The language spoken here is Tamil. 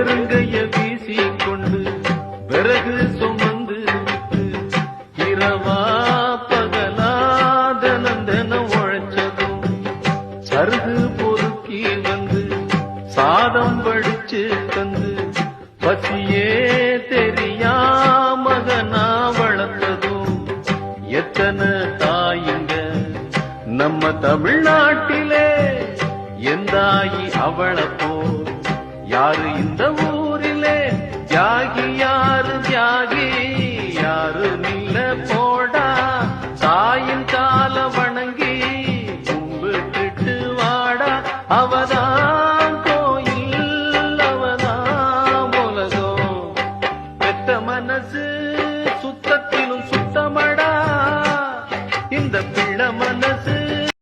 வெறுங்கைய வீசி கொண்டு விறகு சுமந்து இரவா பகலா தினம் உழைச்சதும் சருகு பொறுக்கி வந்து சாதம் வடிச்சு தந்து பசியே தெரியா மகனா வளர்த்ததும் எத்தனை தாயுங்க நம்ம தமிழ்நாட்டிலே எந்தாயி அவளப்போ யாரு இந்த ஊரிலே தியாகி யாரு நில்ல போடா தாயின் கால வணங்கி கும்பிட்டுட்டு வாடா அவ